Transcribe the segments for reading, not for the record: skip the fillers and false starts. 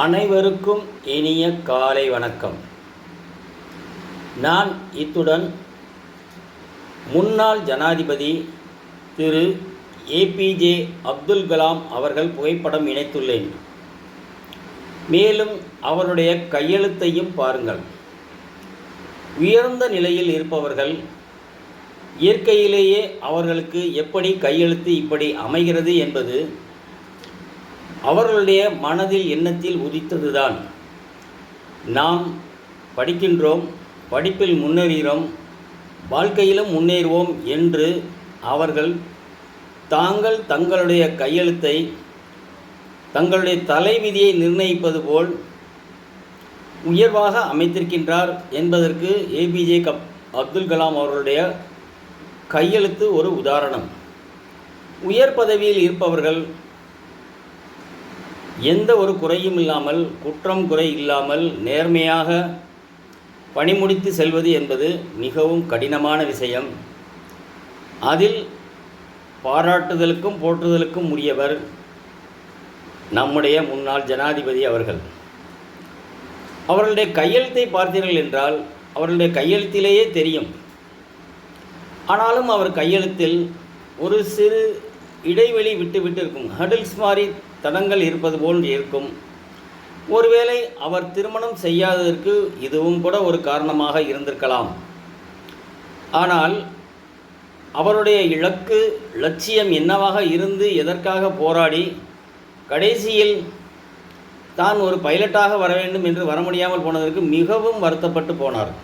அனைவருக்கும் இனிய காலை வணக்கம். நான் இத்துடன் முன்னாள் ஜனாதிபதி திரு ஏபிஜே அப்துல் கலாம் அவர்கள் புகைப்படம் இணைத்துள்ளேன். மேலும் அவருடைய கையெழுத்தையும் பாருங்கள். உயர்ந்த நிலையில் இருப்பவர்கள் இயற்கையிலேயே அவர்களுக்கு எப்படி கையெழுத்து இப்படி அமைகிறது என்பது அவர்களுடைய மனதில் எண்ணத்தில் உதித்ததுதான். நாம் படிக்கின்றோம், படிப்பில் முன்னேறுகிறோம், வாழ்க்கையிலும் முன்னேறுவோம் என்று அவர்கள் தங்களுடைய கையெழுத்தை தங்களுடைய தலைவிதியை நிர்ணயிப்பது போல் உயர்வாக அமைத்திருக்கின்றார் என்பதற்கு ஏபிஜே அப்துல் கலாம் அவர்களுடைய கையெழுத்து ஒரு உதாரணம். உயர் பதவியில் இருப்பவர்கள் எந்த ஒரு குறையும் இல்லாமல், குற்றம் குறை இல்லாமல் நேர்மையாக பணிமுடித்து செல்வது என்பது மிகவும் கடினமான விஷயம். அதில் பாராட்டுதலுக்கும் போற்றுதலுக்கும் உரியவர் நம்முடைய முன்னாள் ஜனாதிபதி அவர்கள். அவர்களுடைய கையெழுத்தை பார்த்தீர்கள் என்றால் அவர்களுடைய கையெழுத்திலேயே தெரியும். ஆனாலும் அவர் கையெழுத்தில் ஒரு சிறு இடைவெளி விட்டு இருக்கும், ஹடில்ஸ் மாதிரி தடங்கள் இருப்பது போல் இருக்கும். ஒருவேளை அவர் திருமணம் செய்யாததற்கு இதுவும் கூட ஒரு காரணமாக இருந்திருக்கலாம். ஆனால் அவருடைய லட்சியம் என்னவாக இருந்து எதற்காக போராடி கடைசியில் தான் ஒரு பைலட்டாக வர வேண்டும் என்று வர முடியாமல் போனதற்கு மிகவும் வருத்தப்பட்டு போனார்.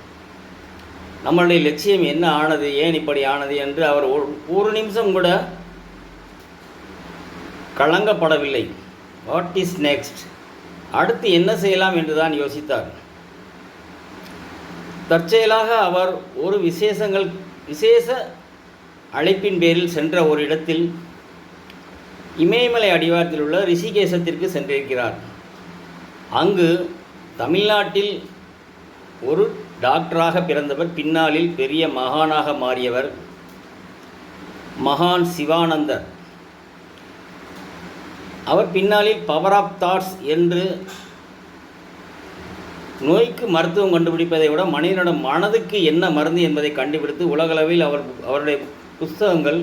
நம்மளுடைய லட்சியம் என்ன ஆனது, ஏன் இப்படி ஆனது என்று அவர் ஒரு நிமிஷம் கூட கலங்கப்படவில்லை. வாட் இஸ் நெக்ஸ்ட், அடுத்து என்ன செய்யலாம் என்று தான் யோசித்தார். தற்செயலாக அவர் ஒரு விசேஷ அழைப்பின் பேரில் சென்ற ஒரு இடத்தில் இமயமலை அடிவாரத்தில் உள்ள ரிஷிகேசத்திற்கு சென்றிருக்கிறார். அங்கு தமிழ்நாட்டில் ஒரு டாக்டராக பிறந்தவர், பின்னாளில் பெரிய மகானாக மாறியவர் மகான் சிவானந்தர். அவர் பின்னாளில் பவர் ஆஃப் தாட்ஸ் என்று நோய்க்கு மருத்துவம் கண்டுபிடிப்பதை விட மனிதனோட மனதுக்கு என்ன மருந்து என்பதை கண்டுபிடித்து உலகளவில் அவருடைய புஸ்தகங்கள்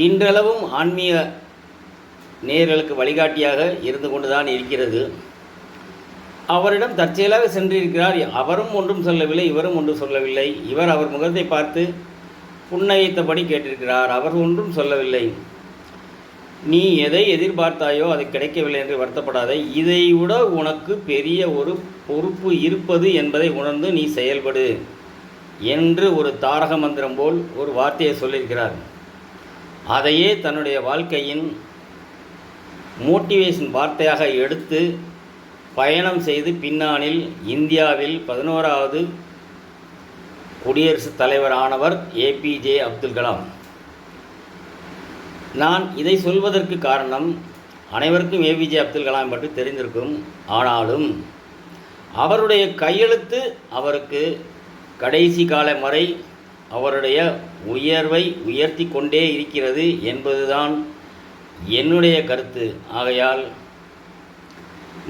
இன்றளவும் ஆன்மீக நேயர்களுக்கு வழிகாட்டியாக இருந்து கொண்டுதான் இருக்கிறது. அவரிடம் தற்செயலாக சென்றிருக்கிறார். அவரும் ஒன்றும் சொல்லவில்லை, இவரும் ஒன்றும் சொல்லவில்லை. அவர் முகத்தை பார்த்து புன்னகைத்தபடி கேட்டிருக்கிறார். அவர் ஒன்றும் சொல்லவில்லை. நீ எதை எதிர்பார்த்தாயோ அது கிடைக்கவில்லை என்று வருத்தப்படாதே, இதை விட உனக்கு பெரிய ஒரு பொறுப்பு இருப்பது என்பதை உணர்ந்து நீ செயல்படு என்று ஒரு தாரக மந்திரம் போல் ஒரு வார்த்தையை சொல்லியிருக்கிறார். அதையே தன்னுடைய வாழ்க்கையின் மோட்டிவேஷன் வார்த்தையாக எடுத்து பயணம் செய்து பின்னாளில் இந்தியாவில் 11வது குடியரசுத் தலைவரானவர் ஏபிஜே அப்துல் கலாம். நான் இதை சொல்வதற்கு காரணம், அனைவருக்கும் ஏபிஜே அப்துல் கலாம் பற்றி தெரிந்திருக்கும். ஆனாலும் அவருடைய கையெழுத்து அவருக்கு கடைசி காலம் வரை அவருடைய உயர்வை உயர்த்தி கொண்டே இருக்கிறது என்பதுதான் என்னுடைய கருத்து. ஆகையால்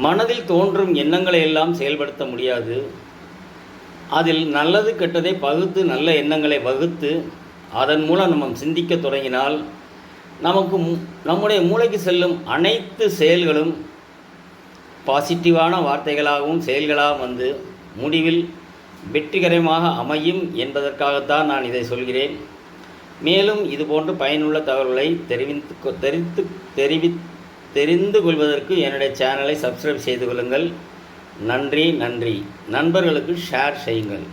மனதில் தோன்றும் எண்ணங்களை எல்லாம் செயல்படுத்த முடியாது. அதில் நல்லது கெட்டதை பகுத்து, நல்ல எண்ணங்களை வகுத்து அதன் மூலம் நம்ம சிந்திக்க தொடங்கினால் நம்முடைய மூளைக்கு செல்லும் அனைத்து செயல்களும் பாசிட்டிவான வார்த்தைகளாகவும் செயல்களாகவும் வந்து முடிவில் வெற்றிகரமாக அமையும் என்பதற்காகத்தான் நான் இதை சொல்கிறேன். மேலும் இதுபோன்று பயனுள்ள தகவல்களை தெரிந்து கொள்வதற்கு என்னுடைய சேனலை சப்ஸ்கிரைப் செய்து கொள்ளுங்கள். நன்றி. நண்பர்களுக்கு ஷேர் செய்யுங்கள்.